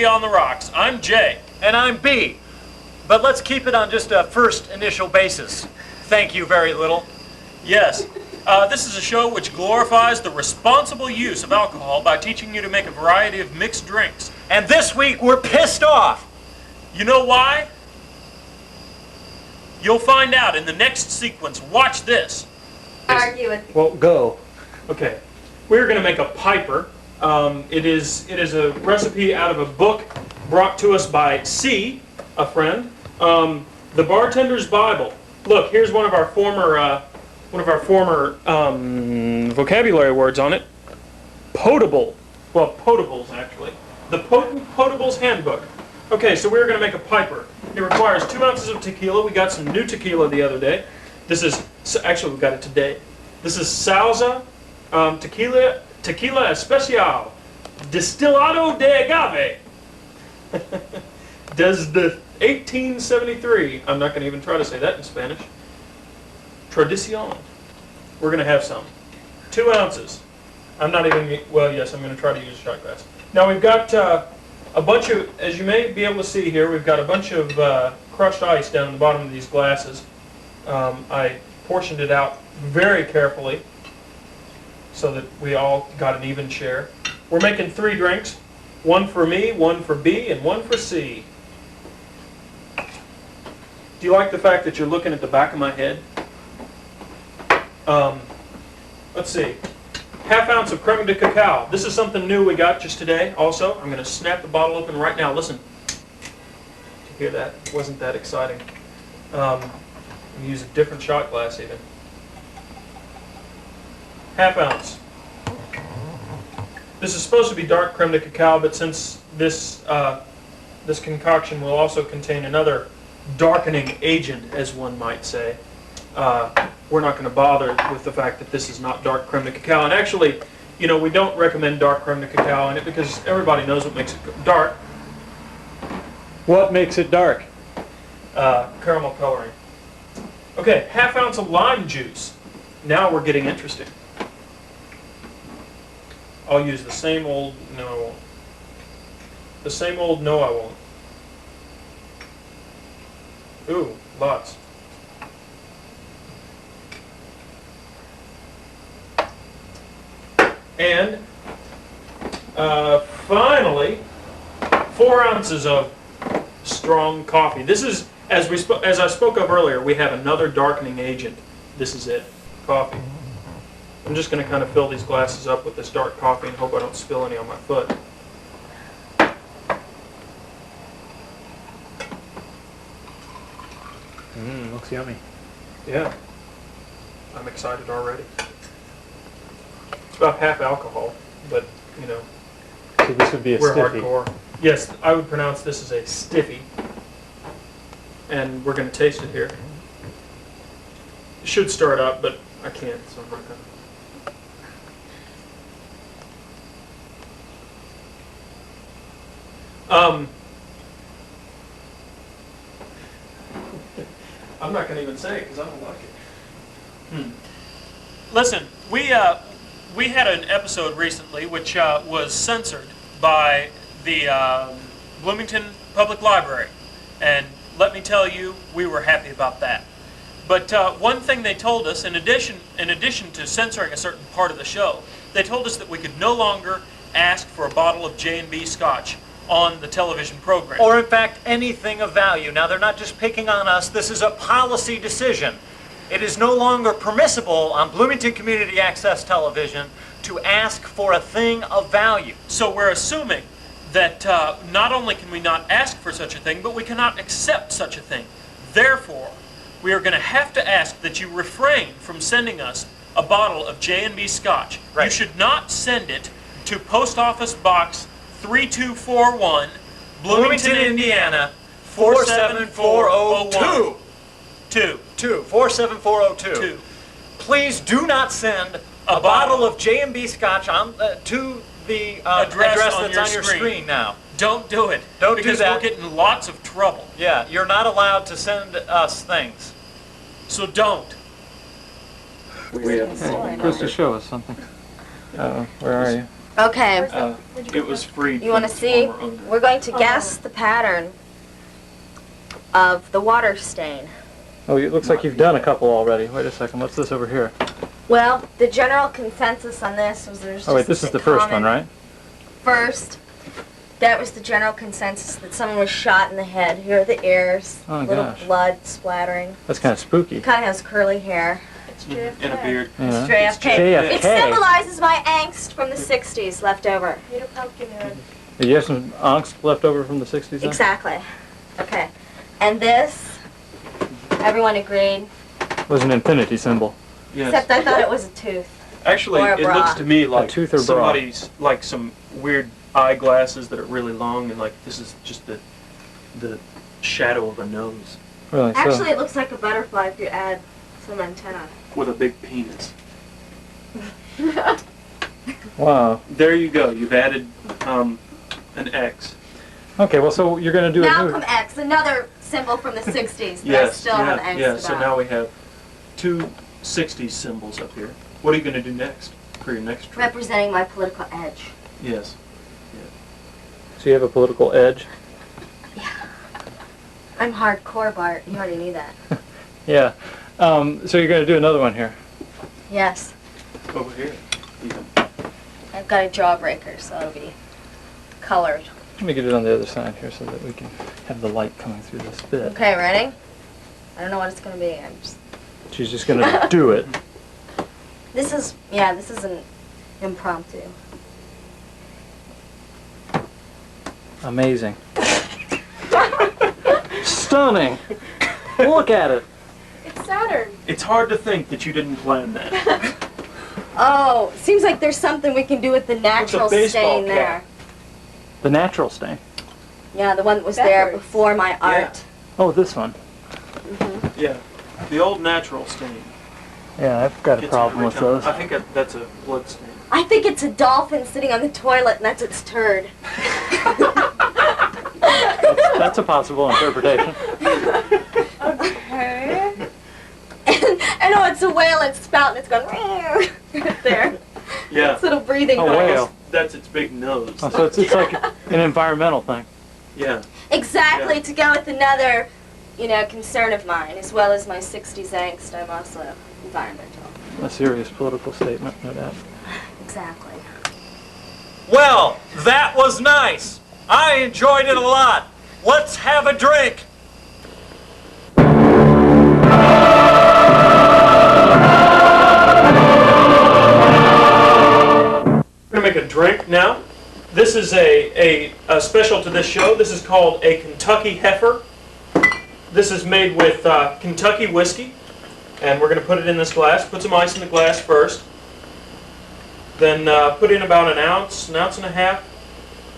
On the ROX. I'm Jay. And I'm B. But let's keep it on just a first initial basis. Thank you very little. Yes. This is a show which glorifies the responsible use of alcohol by teaching you to make a variety of mixed drinks. And this week we're pissed off. You know why? You'll find out in the next sequence. Watch this. Argue with. Well, go. Okay. We're going to make a piper. It is a recipe out of a book brought to us by C, a friend. The Bartender's Bible. Look, here's one of our former vocabulary words on it. Potable. Well, potables actually. The Potable's Handbook. Okay, so we're going to make a piper. It requires 2 ounces of tequila. We got some new tequila the other day. This is actually we got it today. This is Salsa Tequila Especial, Destilado de Agave. Desde 1873. I'm not going to even try to say that in Spanish. Tradición. We're going to have some. 2 ounces. I'm not even, well, yes, I'm going to try to use a shot glass. Now we've got a bunch of, as you may be able to see here, we've got a bunch of crushed ice down the bottom of these glasses. I portioned it out very carefully so that we all got an even share. We're making 3 drinks. 1 for me, 1 for B, and 1 for C. Do you like the fact that you're looking at the back of my head? Let's see. 1/2 ounce of creme de cacao. This is something new we got just today also. I'm going to snap the bottle open right now. Listen. Did you hear that? Wasn't that exciting? Use a different shot glass even. 1/2 ounce. This is supposed to be dark creme de cacao, but since this this concoction will also contain another darkening agent, as one might say, we're not going to bother with the fact that this is not dark creme de cacao. And actually, you know, we don't recommend dark creme de cacao in it because everybody knows what makes it dark. What makes it dark? Caramel coloring. Okay, 1/2 ounce of lime juice. Now we're getting interesting. I'll use the same old, no I won't. The same old, no I won't. Ooh, lots. And finally, 4 ounces of strong coffee. This is, as I spoke of earlier, we have another darkening agent. This is it, coffee. I'm just going to kind of fill these glasses up with this dark coffee and hope I don't spill any on my foot. Looks yummy. Yeah. I'm excited already. It's about half alcohol, but, you know, So this would be a we're stiffy. hardcore. Yes, I would pronounce this as a stiffy. And we're going to taste it here. It should start up, but I can't, so I'm not going to. I'm not going to even say it because I don't like it. Listen, we had an episode recently which was censored by the Bloomington Public Library, and let me tell you, we were happy about that. But one thing they told us, in addition to censoring a certain part of the show, they told us that we could no longer ask for a bottle of J&B Scotch on the television program. Or in fact, anything of value. Now, they're not just picking on us. This is a policy decision. It is no longer permissible on Bloomington Community Access Television to ask for a thing of value. So we're assuming that not only can we not ask for such a thing, but we cannot accept such a thing. Therefore, we are going to have to ask that you refrain from sending us a bottle of J&B Scotch. Right. You should not send it to Post Office Box 3241, Bloomington, Indiana 47402. 47402. Please do not send a bottle of J&B Scotch on, to the address that's on your screen now. Don't do it. Don't do because that. we'll get in lots of trouble. Yeah, you're not allowed to send us things. So don't. Supposed to show us something. Where are you? Okay, It was free. you want to see? We're going to guess the pattern of the water stain. Oh, it looks like you've done a couple already. Wait a second. What's this over here? Well, the general consensus on this was there's just Oh wait, this is the first one, right? First, that was the general consensus that someone was shot in the head. Here are the ears, Oh, little gosh. blood splattering. That's kind of spooky. Kind of has curly hair. And a beard. Yeah. Straight It's JFK. JFK. It symbolizes my angst from the 60s left over. You have some angst left over from the 60s then? Exactly. Okay. And this, everyone agreed, Was an infinity symbol. Yes. except I thought it was a tooth. Actually, Or a it bra. looks to me like tooth or bra. somebody's like some weird eyeglasses that are really long, and like this is just the shadow of a nose Really? So, Actually, it looks like a butterfly if you add some antenna. with a big penis. wow. There you go. You've added an X. Okay, well, so you're going to do a Malcolm new... X, another symbol from the 60s that I Yes. still have angst Yeah. about. So now we have two 60s symbols up here. What are you going to do next for your next trip? Representing my political edge. Yes. So you have a political edge? I'm hardcore, Bart. You already knew that. Yeah. So you're going to do another one here. Yes. Over here. I've got a jawbreaker, so it'll be colored. Let me get it on the other side here so that we can have the light coming through this bit. Okay, ready? I don't know what it's going to be. She's just going to do it. This is an impromptu. Amazing. Stunning. Look at it. It's Saturn. It's hard to think that you didn't plan that. Oh, seems like there's something we can do with the natural baseball stain cap. there. The natural stain. Yeah, the one that was there before my art. Oh, this one. Yeah. The old natural stain. Yeah, I've got a Gets problem every with time. those. I think that's a blood stain. I think it's a dolphin sitting on the toilet, and that's its turd. That's a possible interpretation. Okay. And I know it's a whale, it's spouting, it's going right there. Yeah. It's little breathing A noise. whale. That's its big nose. Oh, so it's like an environmental thing. Yeah. Exactly, Yeah. to go with another, concern of mine, as well as my 60s angst, I'm also environmental. A serious political statement, no doubt. Exactly. Well, that was nice. I enjoyed it a lot. Let's have a drink. We're going to make a drink now. This is a special to this show. This is called a Kentucky Heifer. This is made with Kentucky whiskey. And we're going to put it in this glass. Put some ice in the glass first. Then put in about an ounce and a half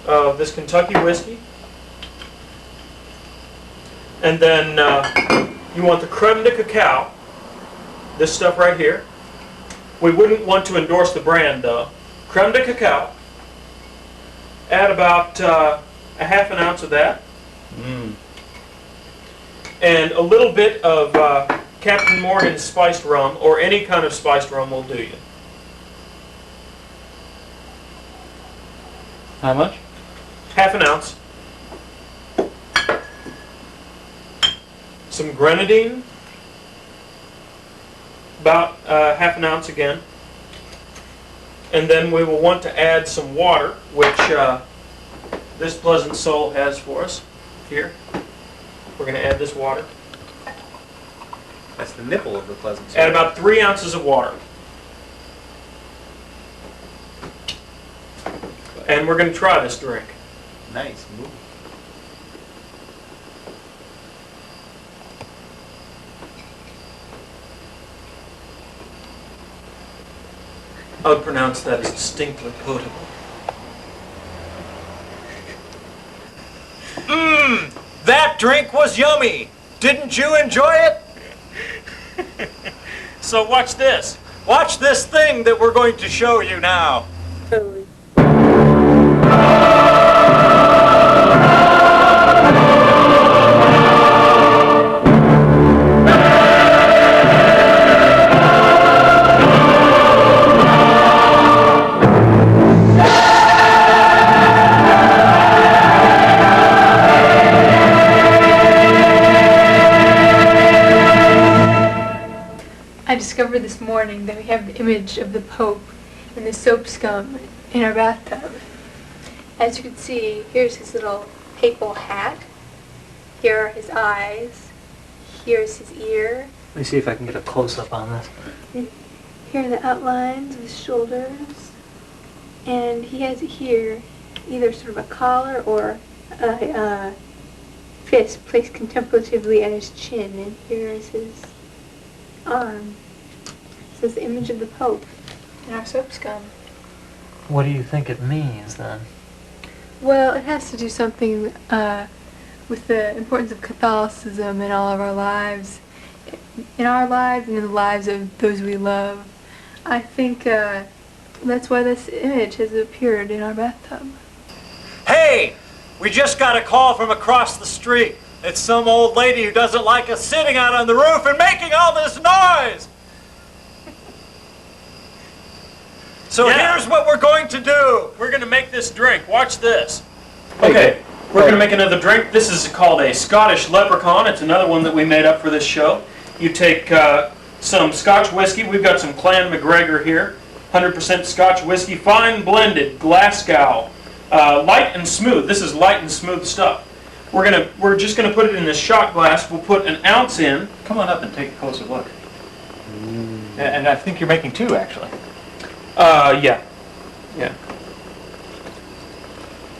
of this Kentucky whiskey. And then you want the creme de cacao, this stuff right here. We wouldn't want to endorse the brand though. Creme de cacao. Add about a half an ounce of that. And a little bit of Captain Morgan's spiced rum, or any kind of spiced rum will do you. How much? Half an ounce. Some grenadine. About half an ounce again. And then we will want to add some water, which this pleasant soul has for us here. We're going to add this water. That's the nipple of the pleasant soul. Add about 3 ounces of water. And we're going to try this drink. Nice move. I would pronounce that as distinctly potable. That drink was yummy. Didn't you enjoy it? So watch this. Watch this thing that we're going to show you now. I discovered this morning that we have the image of the Pope and the soap scum in our bathtub. As you can see, here's his little papal hat. Here are his eyes. Here's his ear. Let me see if I can get a close-up on this. And here are the outlines of his shoulders. And he has here either sort of a collar or a fist placed contemplatively at his chin. And here is his arm. So it's the image of the Pope and our soap scum. What do you think it means, then? Well, it has to do something with the importance of Catholicism in all of our lives. In our lives and in the lives of those we love. I think that's why this image has appeared in our bathtub. Hey, we just got a call from across the street. It's some old lady who doesn't like us sitting out on the roof and making all this noise. So Yeah. here's what we're going to do. We're going to make this drink. Watch this. Okay, we're going to make another drink. This is called a Scottish Leprechaun. It's another one that we made up for this show. You take some Scotch whiskey. We've got some Clan McGregor here. 100% Scotch whiskey, fine blended, Glasgow. Light and smooth. This is light and smooth stuff. We're just gonna put it in this shot glass. We'll put an ounce in. Come on up and take a closer look. And I think you're making two, actually. Yeah.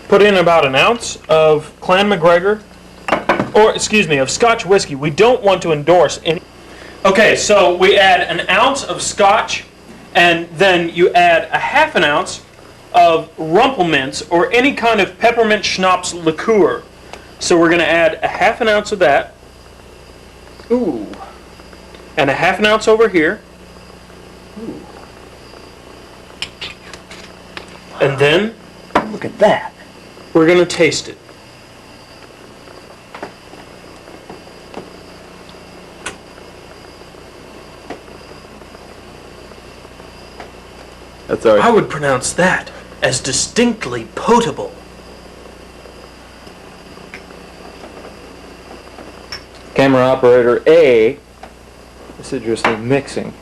Put in about an ounce of Clan McGregor, or excuse me, of Scotch whiskey. We don't want to endorse any. Okay, so we add an ounce of Scotch, and then you add a half an ounce of Rumpelminz or any kind of peppermint schnapps liqueur. So we're going to add a half an ounce of that. Ooh. And a half an ounce over here. Ooh. And then, Look at that. we're going to taste it. That's all right. I would pronounce that as distinctly potable. Camera operator A, assiduously mixing.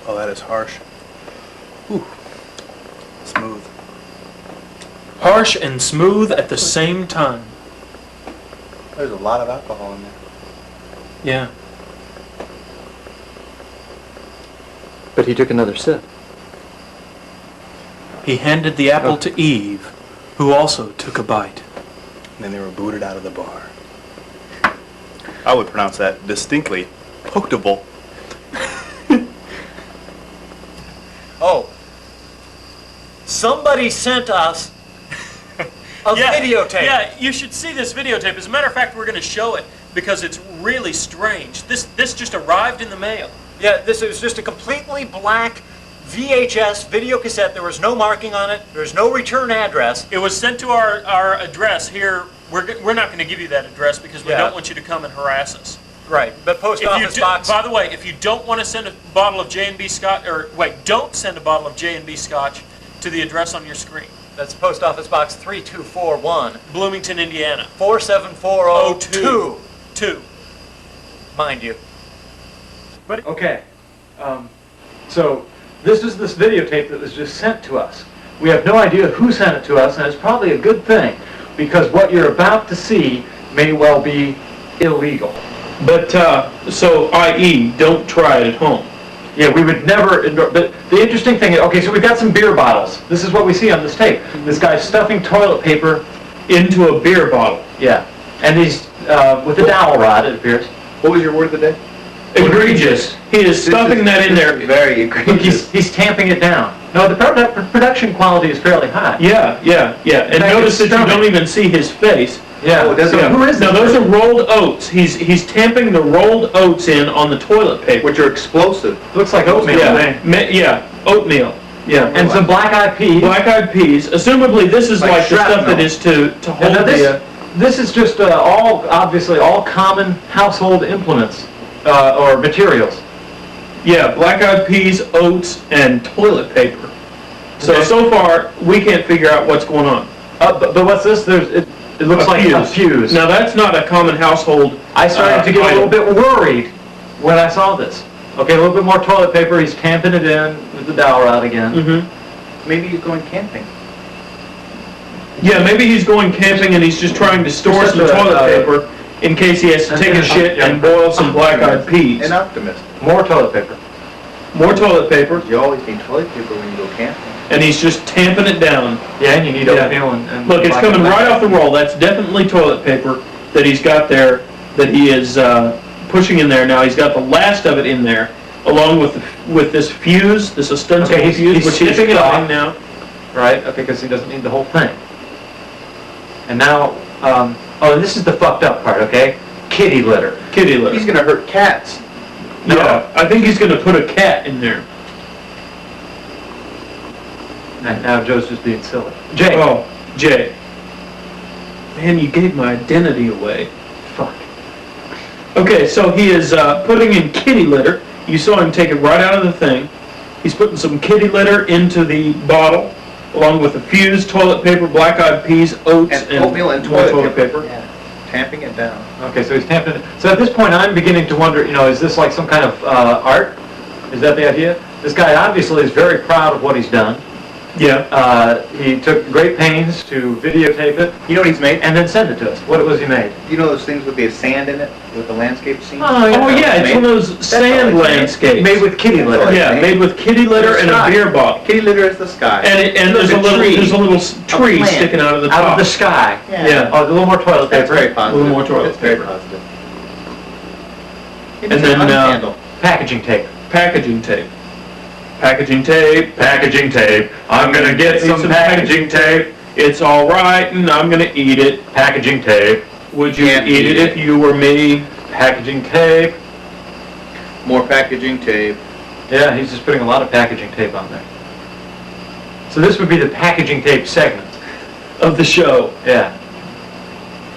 Oh, that is harsh. Whew. Smooth. Harsh and smooth at the same time. There's a lot of alcohol in there. Yeah. But he took another sip. He handed the apple to Eve, who also took a bite. And then they were booted out of the bar. I would pronounce that distinctly potable. Oh, somebody sent us a videotape. Yeah, you should see this videotape. As a matter of fact, we're going to show it because it's really strange. This just arrived in the mail. Yeah, this was just a completely black VHS video cassette. There was no marking on it. There's no return address. It was sent to our address here. We're not going to give you that address because we don't want you to come and harass us. Right, but post office box. By the way, if you don't want to send a bottle of J&B Scotch, don't send a bottle of J&B Scotch to the address on your screen. That's post office box 3241, Bloomington, Indiana. 47402. 2. Mind you. Okay, so this is this videotape that was just sent to us. We have no idea who sent it to us, and it's probably a good thing, because what you're about to see may well be illegal. But, so, i.e., don't try it at home. Yeah, we would never, but the interesting thing, okay, so we've got some beer bottles. This is what we see on this tape. This guy's stuffing toilet paper Into a beer bottle. Yeah, and he's with a dowel rod, it appears. What was your word of the day? Egregious. He is stuffing that in there. Very Look, egregious. he's tamping it down. No, the production quality is fairly high. Yeah. And fact, notice that it's you stunning. don't even see his face. Yeah. Oh, does it? So who is Now this? those are rolled oats. He's tamping the rolled oats in on the toilet paper. Which are explosive. Looks like oatmeal to me. Yeah, oatmeal. Yeah. And some black-eyed peas. Black-eyed peas. Assumably, this is Like like the stuff shrapnel. that is to And hold now the. this is just obviously all common household implements or materials. Yeah, black-eyed peas, oats, and toilet paper. Okay. So far, we can't figure out what's going on. But what's this? It looks like a fuse. Now, that's not a common household. I started to get a little item. bit worried when I saw this. Okay, a little bit more toilet paper. He's tamping it in with the dowel rod again. Mm-hmm. Maybe he's going camping. Yeah, maybe he's going camping and he's just trying to store Just some a, toilet paper in case he has to take a shit and boil some black-eyed peas. An optimist. More toilet paper. More toilet paper, You always need toilet paper when you go camping. and he's just tamping it down. Yeah, and you need Yeah. oatmeal and Look, it's black coming and right black. off the roll. That's definitely toilet paper that he's got there, that he is pushing in there. Now he's got the last of it in there, along with this fuse, this ostensible Okay, he's fuse, which he's snipping it cutting off. now. Right? Okay, because he doesn't need the whole thing. And now, and this is the fucked up part, okay? Kitty litter. Kitty litter. He's gonna hurt cats. No, yeah, I think he's going to put a cat in there. And now Joe's just being silly. Jay. Oh, Jay. Man, you gave my identity away. Fuck. Okay, so he is putting in kitty litter. You saw him take it right out of the thing. He's putting some kitty litter into the bottle, along with the fuse, toilet paper, black-eyed peas, oats, And oatmeal and more toilet paper. paper. Tamping it down. Okay, so he's tamping it. So at this point, I'm beginning to wonder, is this like some kind of art? Is that the idea? This guy obviously is very proud of what he's done. Yeah. He took great pains to videotape it You know what he's made? and then send it to us. What was he made? You know those things with the sand in it, with the landscape scene? Oh yeah, it's one of those sand all it's made. landscapes. Made with kitty litter. Yeah, made with kitty litter and a Sky. beer bottle. Kitty litter is the sky. And there's a little tree plant. sticking out of the top. Out of the sky. Yeah. Oh, a little more toilet That's paper. very positive. A little more toilet That's very paper. positive. And then, candle. Packaging tape. Packaging tape. Packaging tape. Packaging tape. I'm gonna get some packaging tape. It's all right, and I'm gonna eat it. Packaging tape. Would you Can't eat it if you were me? Packaging tape. More packaging tape. Yeah, he's just putting a lot of packaging tape on there. So this would be the packaging tape segment. Of the show. Yeah.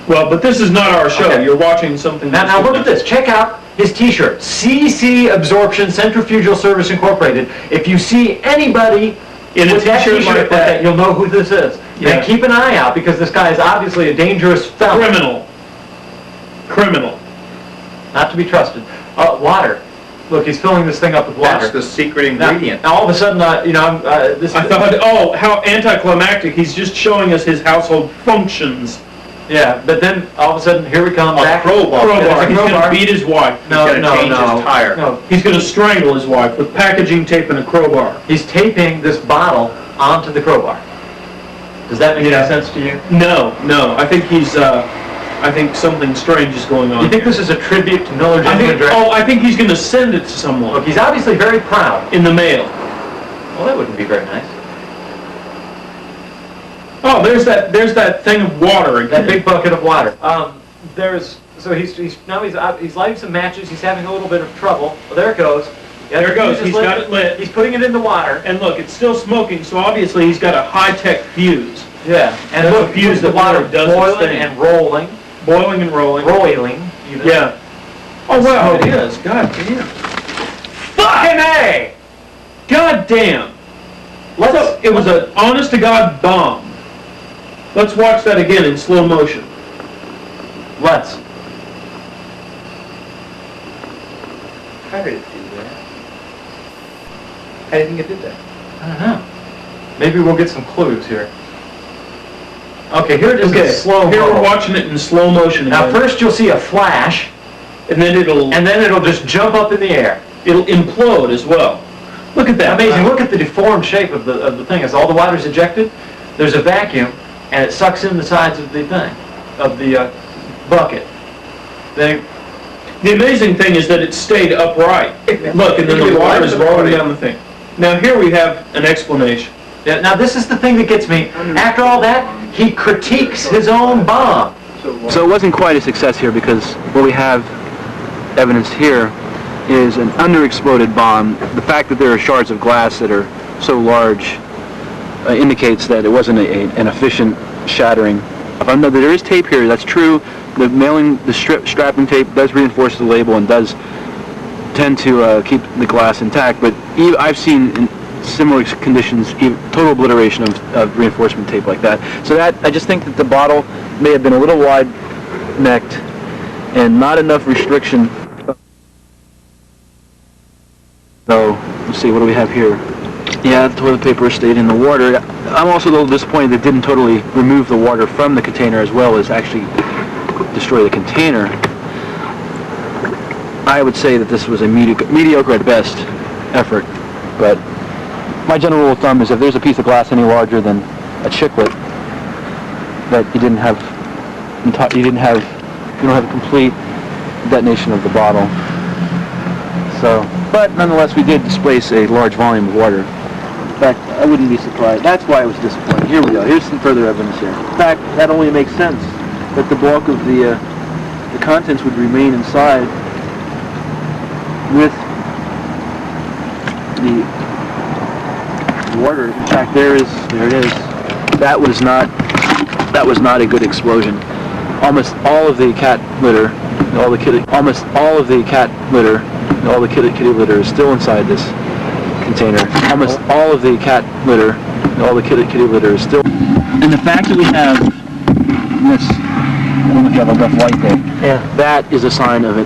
Well, but this is not our show. Okay. You're watching something. Now that's look at this. Check out his T-shirt. CC Absorption Centrifugal Service Incorporated. If you see anybody In a with that t-shirt T-shirt like that. you'll know who this is. Yeah. And keep an eye out because this guy is obviously a dangerous felon. Criminal. Not to be trusted. Water. Look, he's filling this thing up with water. That's the secret Now, ingredient. all of a sudden, this. I thought, how anticlimactic. He's just showing us his household functions. Yeah, but then all of a sudden, here we come back. Crowbar. There's a He's crowbar. gonna beat his wife. No, He's gonna no, change no. his tire. No, He's gonna strangle his wife with packaging tape and a crowbar. he's taping this bottle onto the crowbar. Does that make any sense to you? No. I think I think something strange is going on. You think this is a tribute to Miller Genuine Direct? I think he's gonna send it to someone Look, he's obviously very proud. in the mail. Well, that wouldn't be very nice. Oh, there's that thing of water again. That big bucket of water. He's lighting some matches. He's having a little bit of trouble. Well, there it goes. Yeah, There it goes. the fuse is He's got it lit. He's putting it in the water. And look, it's still smoking, so obviously he's got a high-tech fuse. Yeah. And That's look, a fuse the that water really does its boiling thing. and rolling. Boiling and rolling. Roiling, even. Yeah. Oh, wow, it Smoking. is. God damn. Fucking A! God damn. It was an honest-to-God bomb. Let's watch that again in slow motion. Let's. How did it do that? How do you think it did that? I don't know. Maybe we'll get some clues here. Okay, here it is in slow Here we're mo. watching it in slow motion Now again. first you'll see a flash, And then it'll just jump up in the air. implode as well. Look at that. Amazing. Look at the deformed shape of the thing. As all the water's ejected, there's a vacuum, and it sucks in the sides of the thing, of the bucket. The amazing thing is that it stayed upright. Look, and then the water is rolling down the thing. Now here we have an explanation. Yeah, now this is the thing that gets me. After all that, he critiques his own bomb. So it wasn't quite a success here because what we have evidence here is an underexploded bomb. The fact that there are shards of glass that are so large indicates that it wasn't an efficient shattering. There is tape here, that's true. The strapping tape does reinforce the label and does tend to keep the glass intact, but I've seen in similar conditions total obliteration of reinforcement tape like that. So I just think that the bottle may have been a little wide-necked and not enough restriction. So, let's see, what do we have here? Yeah, the toilet paper stayed in the water. I'm also a little disappointed that it didn't totally remove the water from the container as well as actually destroy the container. I would say that this was a mediocre at best effort, but my general rule of thumb is if there's a piece of glass any larger than a chiclet, that you don't have a complete detonation of the bottle. So, but nonetheless, we did displace a large volume of water. In fact, I wouldn't be surprised. That's why I was disappointed. Here we go. Here's some further evidence here. In fact, that only makes sense that the bulk of the contents would remain inside with the water. In fact, there it is. That was not a good explosion. Almost all of the cat litter, all the kitty litter is still inside this container. Almost all of the cat litter, all the kitty litter is still. And the fact that we have this, I don't know if you have a rough light there. Yeah. That is a sign of a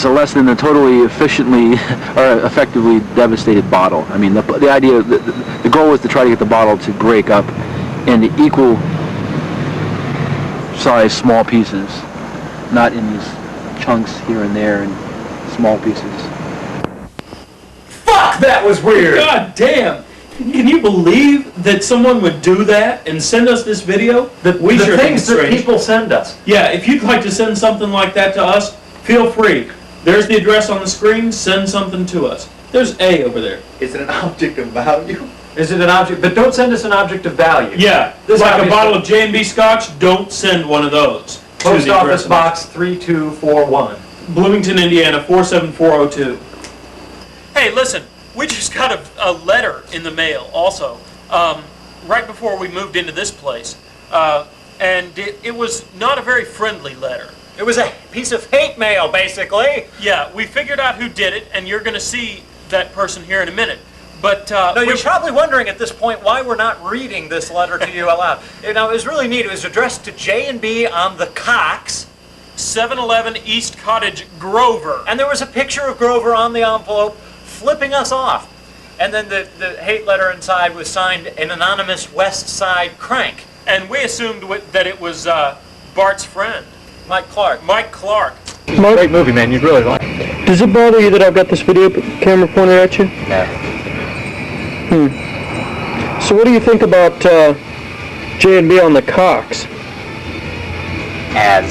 less than a totally efficiently or effectively devastated bottle. I mean, the idea, the goal was to try to get the bottle to break up into equal size small pieces, not in these chunks here and there and small pieces. Fuck, that was weird! God damn! Can you believe that someone would do that and send us this video? The things that people send us. Yeah, if you'd like to send something like that to us, feel free. There's the address on the screen. Send something to us. There's A over there. Is it an object of value? Is it an object? But don't send us an object of value. Yeah, like a bottle of J&B Scotch, don't send one of those. Post Office Box 3241. Bloomington, Indiana, 47402. Hey, listen, we just got a letter in the mail also, right before we moved into this place. And it was not a very friendly letter. It was a piece of hate mail, basically. Yeah, we figured out who did it, and you're going to see that person here in a minute. But no, you're probably wondering at this point why we're not reading this letter to you aloud. Now, it was really neat. It was addressed to J&B on the Cox, 711 East Cottage, Grover. And there was a picture of Grover on the envelope flipping us off. And then the hate letter inside was signed an anonymous West Side crank. And we assumed that it was Bart's friend. Mike Clark. Mike Clark. Great movie, man. You'd really like it. Does it bother you that I've got this video camera pointed at you? No. So what do you think about J&B on the Cox? As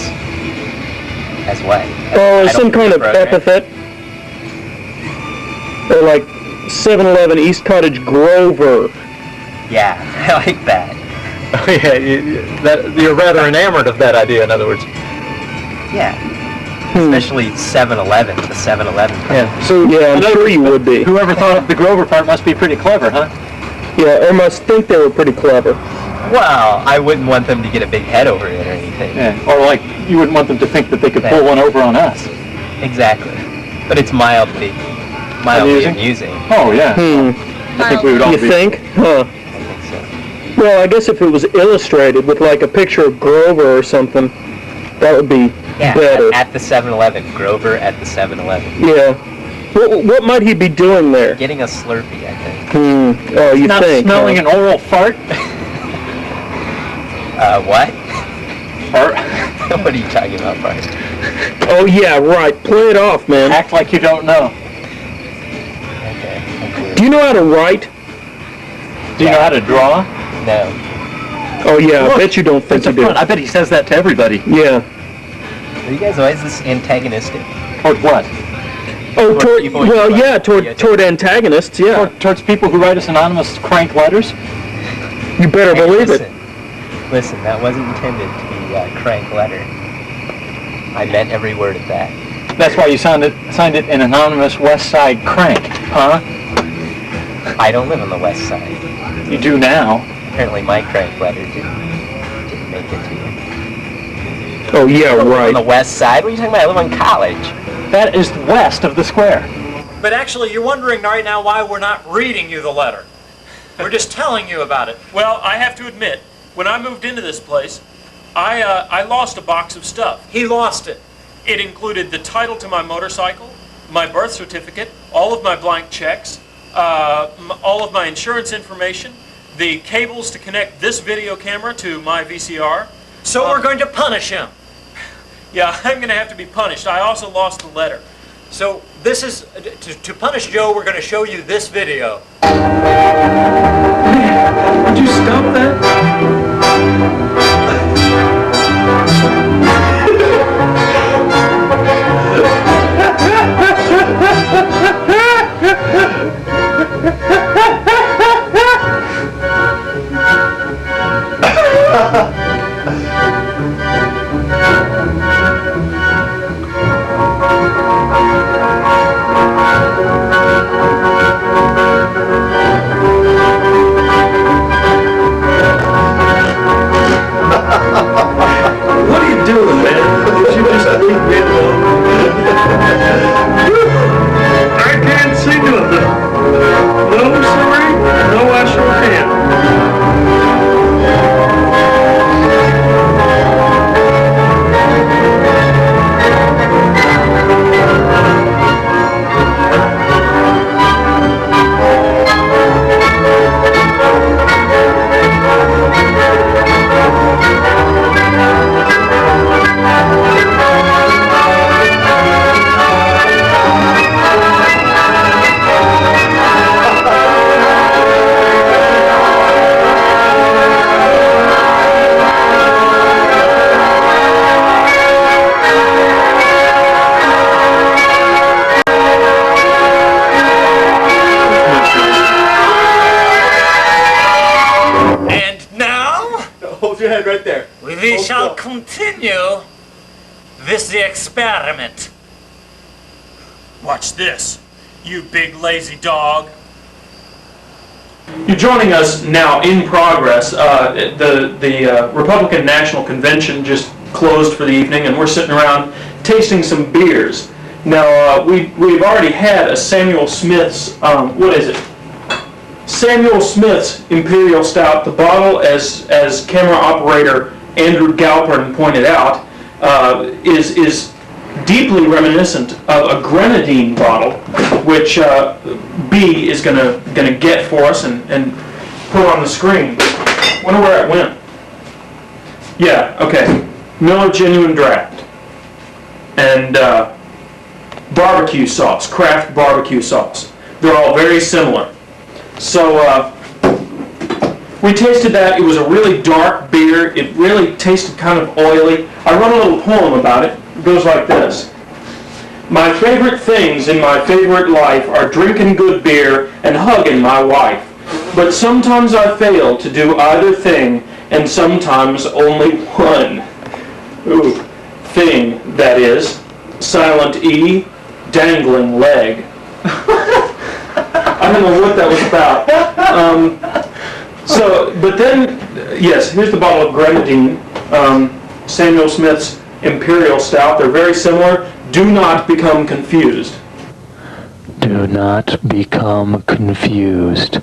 what? Oh, some kind of epithet. Or like 711 East Cottage, Grover. Yeah, I like that. Oh yeah, you're rather enamored of that idea, in other words. Yeah. Especially 7-Eleven, the 7-Eleven. Yeah. So yeah, I'm sure you would be. Whoever thought of the Grover part must be pretty clever, huh? Yeah, or must think they were pretty clever. Well, I wouldn't want them to get a big head over it or anything. Yeah. Or like, you wouldn't want them to think that they could pull one over on us. Exactly. But it's mildly amusing. Oh yeah. I think we would all You think? Huh. I think so. Well, I guess if it was illustrated with like a picture of Grover or something, that would be better. At the 7-Eleven. Grover at the 7-Eleven. Yeah. What might he be doing there? Getting a Slurpee, I think. Oh, you Not think? smelling an oral fart? What? Fart? What are you talking about, Bart? Oh, yeah, right. Play it off, man. Act like you don't know. Okay. Do you know how to write? Do you know how to draw? No. Oh, yeah, Look, I bet you don't think you do. I bet he says that to everybody. Yeah. Are you guys always this antagonistic? Toward what? Oh, Toward people you well, like yeah, to be toward antagonists, yeah. Towards people who write us anonymous crank letters? You better Hey, believe it. Listen, that wasn't intended to be a crank letter. I meant every word of that. That's why you signed it an anonymous West Side crank, huh? I don't live on the west side. You do now. Apparently my crank letter didn't make it to you. Oh, yeah, On the right. west side? What are you talking about? I live on College. That is west of the square. But actually, you're wondering right now why we're not reading you the letter. We're just telling you about it. Well, I have to admit, when I moved into this place, I lost a box of stuff. He lost it. It included the title to my motorcycle, my birth certificate, all of my blank checks, all of my insurance information, the cables to connect this video camera to my VCR. So we're going to punish him. Yeah, I'm going to have to be punished. I also lost the letter. So this is, to punish Joe, we're going to show you this video. Would you stop that? What are you doing, man? Did you just leave me alone? I can't see nothing. No, sorry. No, I sure can't. Hold your head right there. We shall continue this experiment. Watch this, you big lazy dog. You're joining us now in progress. The Republican National Convention just closed for the evening, and we're sitting around tasting some beers. Now, we've already had a Samuel Smith's, what is it? Samuel Smith's Imperial Stout. The bottle, as camera operator Andrew Galpern pointed out, is deeply reminiscent of a grenadine bottle, which B is gonna get for us and put on the screen. Wonder where it went. Yeah, okay. Miller Genuine Draft and barbecue sauce, Kraft barbecue sauce. They're all very similar. So we tasted that. It was a really dark beer. It really tasted kind of oily. I wrote a little poem about it. It goes like this. My favorite things in my favorite life are drinking good beer and hugging my wife. But sometimes I fail to do either thing, and sometimes only one. Ooh, thing, that is. Silent E, dangling leg. I don't know what that was about. But then, yes, here's the bottle of grenadine. Samuel Smith's Imperial Stout. They're very similar. Do not become confused. Do not become confused.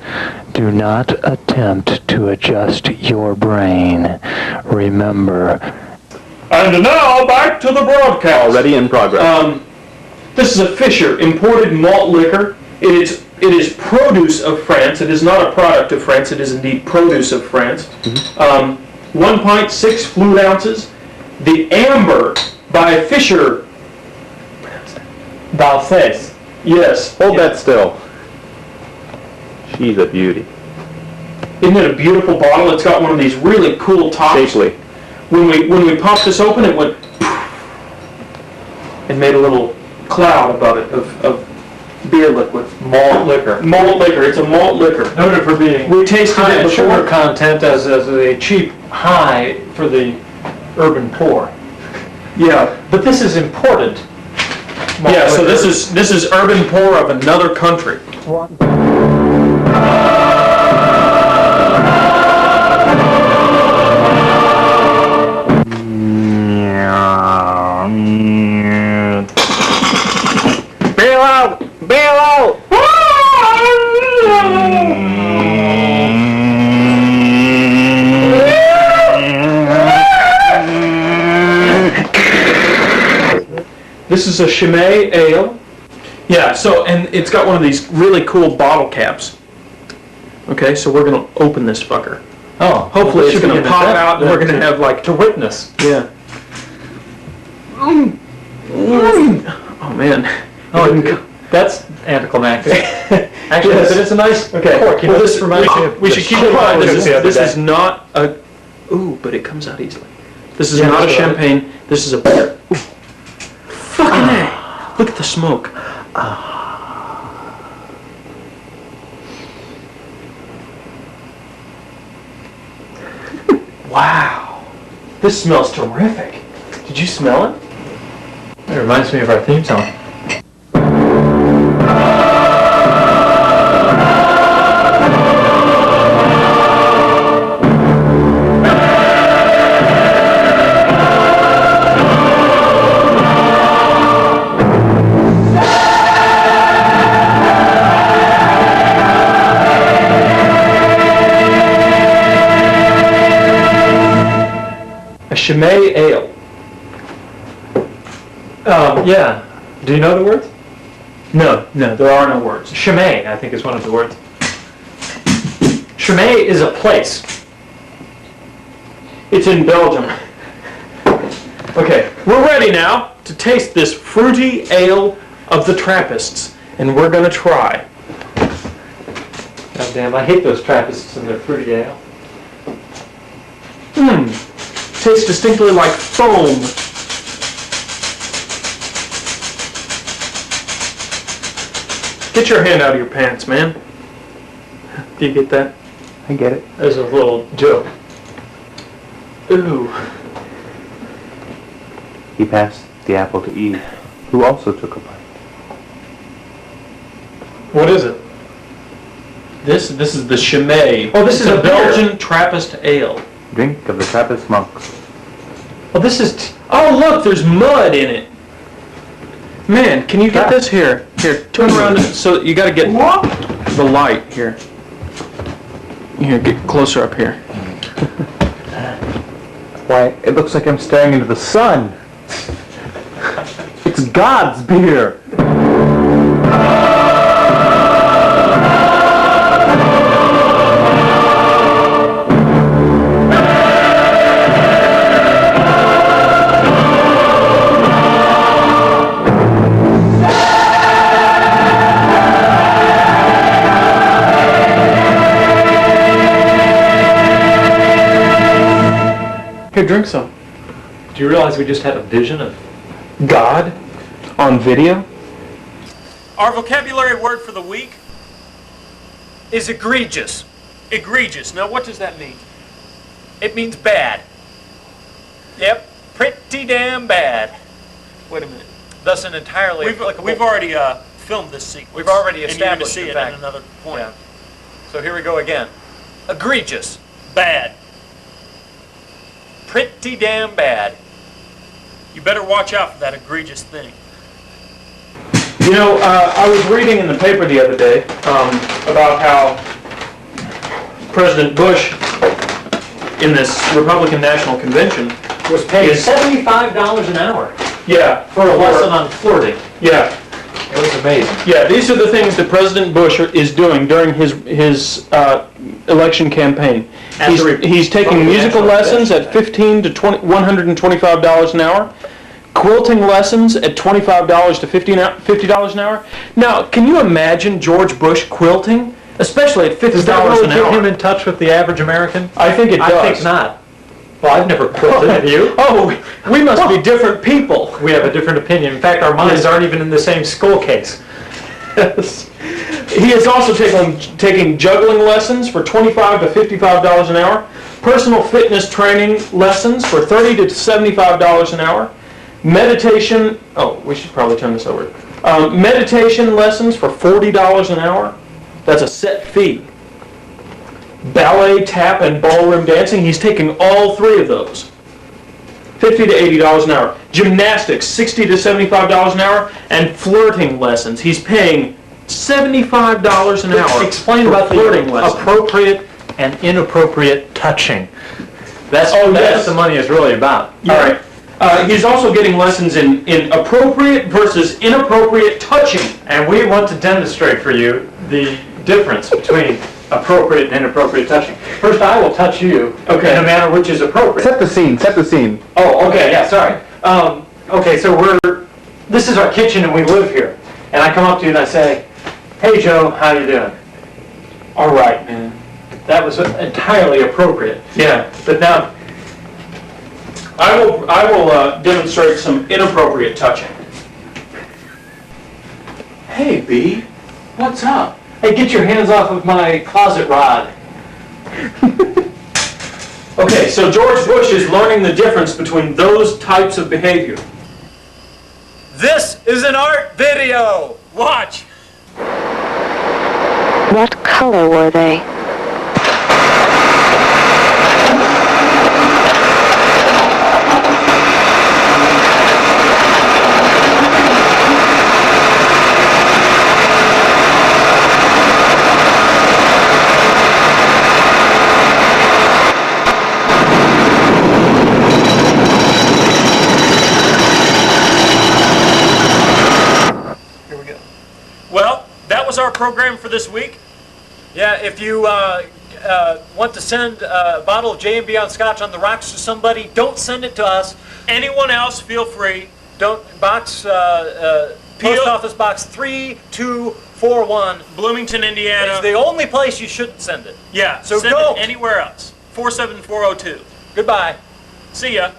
Do not attempt to adjust your brain. Remember. And now back to the broadcast. Already in progress. This is a Fischer imported malt liquor. It is produce of France. It is not a product of France. It is indeed produce of France. 1 pint, 6 fluid ounces. The amber by Fischer. Valses. Yes. Hold that still. She's a beauty. Isn't it a beautiful bottle? It's got one of these really cool tops. Shapely. When we popped this open, it went. and made a little cloud above it of beer liquid. Malt liquor. Malt liquor. It's a malt liquor. Noted for being We tasted high it in sugar before. content as a cheap high for the urban poor. Yeah. But this is imported. malt Yeah. So liquor. this is urban poor of another country. Bail out! Bail out! This is a Chimay ale. Yeah, so, and it's got one of these really cool bottle caps. Okay, so we're going to open this fucker. Oh, Hopefully it's should going be to an pop event out and we're then going to have like, to witness. yeah. Oh man. Oh, that's anticlimactic. Actually, Yes. but it's a nice Okay, cork. You well, know, this reminds me of we the should keep in mind champagne this the other is day. not a, ooh, but it comes out easily. This is Yeah, not a that's right. champagne, this is a beer. Ooh. Fucking A. Look at the smoke. Wow. This smells terrific. Did you smell it? It reminds me of our theme song. A Chimay ale. Yeah. Do you know the words? No, there are no words. Chimay, I think, is one of the words. Chimay is a place. It's in Belgium. Okay, we're ready now to taste this fruity ale of the Trappists, and we're gonna try. God damn, I hate those Trappists and their fruity ale. Tastes distinctly like foam. Get your hand out of your pants, man. Do you get that? I get it. There's a little joke. Ooh. He passed the apple to Eve, who also took a bite. What is it? This is the Chimay. Oh, this is It's a beer. Belgian Trappist ale. Drink of the Trappist monks. Well, this is... Oh, look, there's mud in it. Man, can you get this here? Here, turn around. So you got to get the light here. Here, get closer up here. Why, it looks like I'm staring into the sun. It's God's beer. Here, drink some. Do you realize we just had a vision of... God on video? Our vocabulary word for the week is egregious. Egregious. Now, what does that mean? It means bad. Yep, pretty damn bad. Wait a minute. Thus an entirely applicable... We've already filmed this sequence. We've already and you're going to established see in it fact. at another point. Yeah. So here we go again. Egregious. Bad. Pretty damn bad. You better watch out for that egregious thing. You know, I was reading in the paper the other day about how President Bush, in this Republican National Convention, was paid Yes. $75 an hour yeah, for a lesson on flirting. yeah, It was amazing. yeah. These are the things that President Bush is doing during his election campaign. He's taking musical lessons at $15 to $125 an hour. Quilting lessons at $25 to $50 an hour. Now, can you imagine George Bush quilting, especially at $50 Does that really an get him hour? in touch with the average American? I think it does. I think not. Well, I've never quilted, have you? Oh, we must be different people. We have a different opinion. In fact, our minds aren't even in the same skull case. Yes. He is also taking juggling lessons for $25 to $55 an hour, personal fitness training lessons for $30 to $75 an hour, meditation, oh, we should probably turn this over. Meditation lessons for $40 an hour. That's a set fee. Ballet, tap, and ballroom dancing, he's taking all three of those. $50 to $80 an hour. Gymnastics, $60 to $75 an hour. And flirting lessons, he's paying $75 an hour. Explain about flirting the lessons. appropriate and inappropriate touching. That's yes. what the money is really about. Yeah. All right. He's also getting lessons in appropriate versus inappropriate touching. And we want to demonstrate for you the difference between appropriate and inappropriate touching. First, I will touch you in a manner which is appropriate. Set the scene, set the scene. Oh, okay, yeah, sorry. Okay, so this is our kitchen and we live here. And I come up to you and I say, hey Joe, how you doing? All right, man. That was entirely appropriate. Yeah. But now, I will demonstrate some inappropriate touching. hey B, what's up? Hey, get your hands off of my closet rod. Okay, so George Bush is learning the difference between those types of behavior. This is an art video. Watch. What color were they? Well, that was our program for this week. Yeah, if you want to send a bottle of J&B on Scotch on the rocks to somebody, don't send it to us. Anyone else, feel free. Don't Post Office Box 3241, Bloomington, Indiana. It's the only place you shouldn't send it. Yeah, So send don't. it anywhere else. 47402. Goodbye. See ya.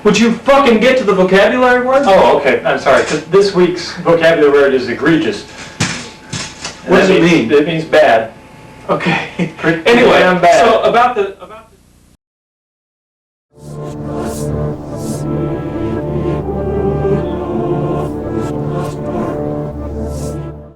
Would you fucking get to the vocabulary word? Oh, okay, I'm sorry. This week's vocabulary word is egregious. What does it mean? It means bad. Okay. Pretty Anyway, damn bad. so about the